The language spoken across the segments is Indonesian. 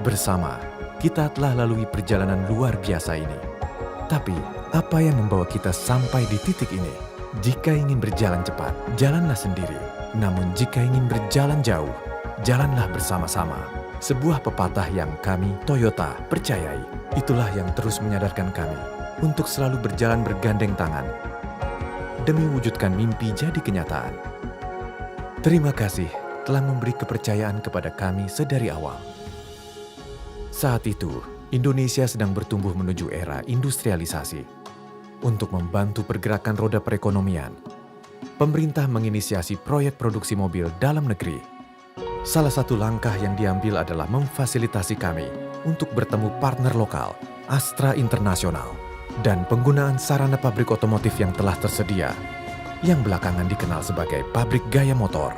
Bersama, kita telah lalui perjalanan luar biasa ini. Tapi, apa yang membawa kita sampai di titik ini? Jika ingin berjalan cepat, jalanlah sendiri. Namun jika ingin berjalan jauh, jalanlah bersama-sama. Sebuah pepatah yang kami, Toyota, percayai. Itulah yang terus menyadarkan kami untuk selalu berjalan bergandeng tangan demi wujudkan mimpi jadi kenyataan. Terima kasih telah memberi kepercayaan kepada kami sedari awal. Saat itu, Indonesia sedang bertumbuh menuju era industrialisasi. Untuk membantu pergerakan roda perekonomian, pemerintah menginisiasi proyek produksi mobil dalam negeri. Salah satu langkah yang diambil adalah memfasilitasi kami untuk bertemu partner lokal, Astra Internasional, dan penggunaan sarana pabrik otomotif yang telah tersedia, yang belakangan dikenal sebagai pabrik gaya motor.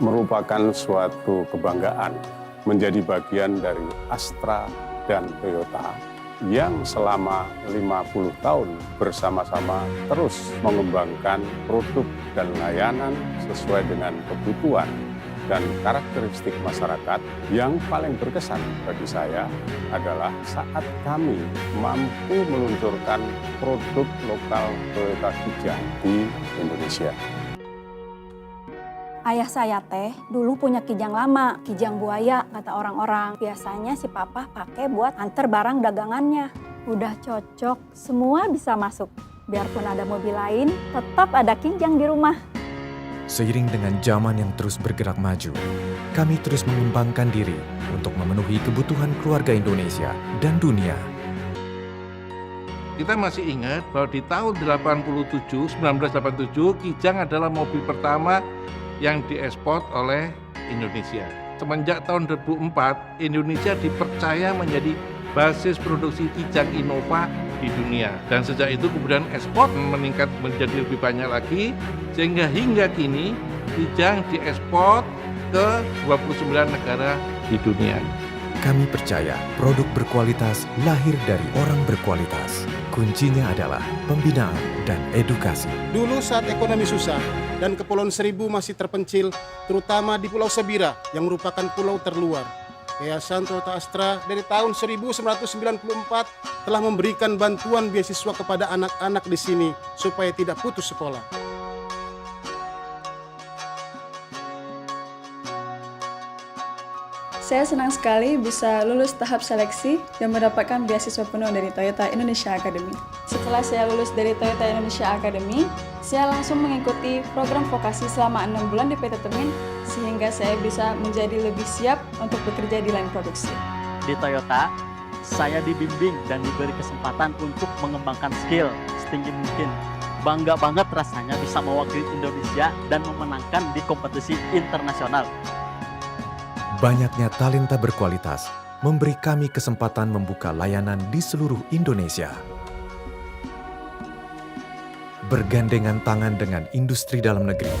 Merupakan suatu kebanggaan menjadi bagian dari Astra dan Toyota yang selama 50 tahun bersama-sama terus mengembangkan produk dan layanan sesuai dengan kebutuhan dan karakteristik masyarakat. Yang paling berkesan bagi saya adalah saat kami mampu meluncurkan produk lokal Toyota Kijang di Indonesia. Ayah saya teh dulu punya kijang lama, kijang buaya kata orang-orang. Biasanya si papa pakai buat antar barang dagangannya. Udah cocok, semua bisa masuk. Biarpun ada mobil lain, tetap ada kijang di rumah. Seiring dengan zaman yang terus bergerak maju, kami terus mengembangkan diri untuk memenuhi kebutuhan keluarga Indonesia dan dunia. Kita masih ingat bahwa di tahun 1987, Kijang adalah mobil pertama yang diekspor oleh Indonesia. Semenjak tahun 2004, Indonesia dipercaya menjadi basis produksi Kijang Innova di dunia. Dan sejak itu kemudian ekspor meningkat menjadi lebih banyak lagi, sehingga hingga kini Kijang diekspor ke 29 negara di dunia. Kami percaya produk berkualitas lahir dari orang berkualitas. Kuncinya adalah pembinaan dan edukasi. Dulu saat ekonomi susah dan Kepulauan Seribu masih terpencil, terutama di Pulau Sebira yang merupakan pulau terluar. Yayasan Toyota Astra dari tahun 1994 telah memberikan bantuan beasiswa kepada anak-anak di sini supaya tidak putus sekolah. Saya senang sekali bisa lulus tahap seleksi dan mendapatkan beasiswa penuh dari Toyota Indonesia Academy. Setelah saya lulus dari Toyota Indonesia Academy, saya langsung mengikuti program vokasi selama 6 bulan di PT Temin, sehingga saya bisa menjadi lebih siap untuk bekerja di line produksi. Di Toyota, saya dibimbing dan diberi kesempatan untuk mengembangkan skill setinggi mungkin. Bangga banget rasanya bisa mewakili Indonesia dan memenangkan di kompetisi internasional. Banyaknya talenta berkualitas memberi kami kesempatan membuka layanan di seluruh Indonesia. Bergandengan tangan dengan industri dalam negeri,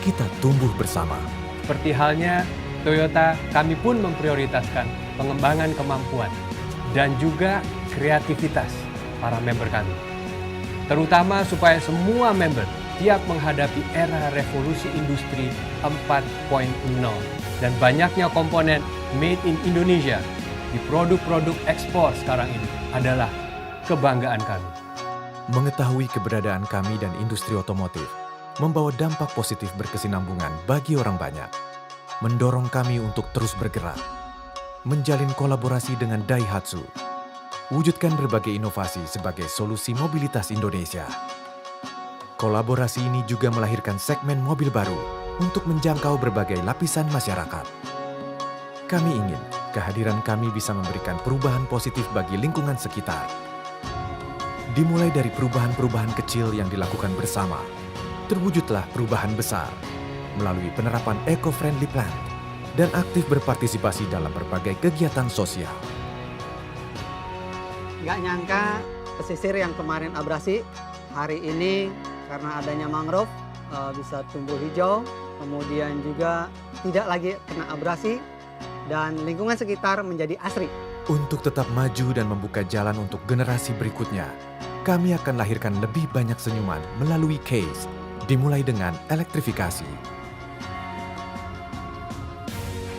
kita tumbuh bersama. Seperti halnya Toyota, kami pun memprioritaskan pengembangan kemampuan dan juga kreativitas para member kami. Terutama supaya semua member siap menghadapi era revolusi industri 4.0 dan banyaknya komponen made in Indonesia di produk-produk ekspor sekarang ini adalah kebanggaan kami. Mengetahui keberadaan kami dan industri otomotif membawa dampak positif berkesinambungan bagi orang banyak, mendorong kami untuk terus bergerak, menjalin kolaborasi dengan Daihatsu, wujudkan berbagai inovasi sebagai solusi mobilitas Indonesia. Kolaborasi ini juga melahirkan segmen mobil baru untuk menjangkau berbagai lapisan masyarakat. Kami ingin kehadiran kami bisa memberikan perubahan positif bagi lingkungan sekitar. Dimulai dari perubahan-perubahan kecil yang dilakukan bersama, terwujudlah perubahan besar melalui penerapan eco-friendly plan dan aktif berpartisipasi dalam berbagai kegiatan sosial. Nggak nyangka pesisir yang kemarin abrasi, hari ini karena adanya mangrove bisa tumbuh hijau, kemudian juga tidak lagi kena abrasi, dan lingkungan sekitar menjadi asri. Untuk tetap maju dan membuka jalan untuk generasi berikutnya, kami akan lahirkan lebih banyak senyuman melalui CASE, dimulai dengan elektrifikasi.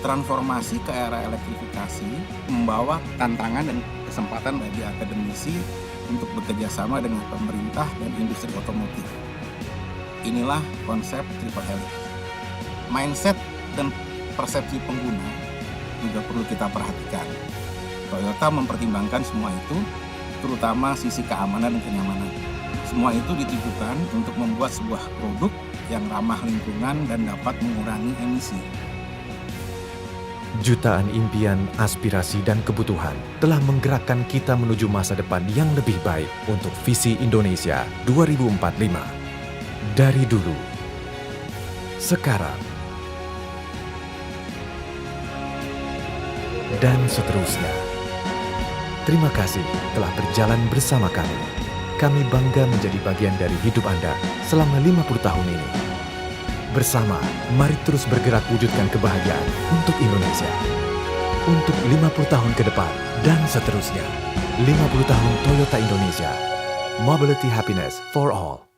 Transformasi ke era elektrifikasi membawa tantangan dan kesempatan bagi akademisi untuk bekerja sama dengan pemerintah dan industri otomotif. Inilah konsep triple helix. Mindset dan persepsi pengguna juga perlu kita perhatikan. Toyota mempertimbangkan semua itu, terutama sisi keamanan dan kenyamanan. Semua itu ditujukan untuk membuat sebuah produk yang ramah lingkungan dan dapat mengurangi emisi. Jutaan impian, aspirasi, dan kebutuhan telah menggerakkan kita menuju masa depan yang lebih baik untuk visi Indonesia 2045. Dari dulu, sekarang, dan seterusnya. Terima kasih telah berjalan bersama kami. Kami bangga menjadi bagian dari hidup Anda selama 50 tahun ini. Bersama, mari terus bergerak wujudkan kebahagiaan untuk Indonesia. Untuk 50 tahun ke depan dan seterusnya. 50 tahun Toyota Indonesia. Mobility Happiness for All.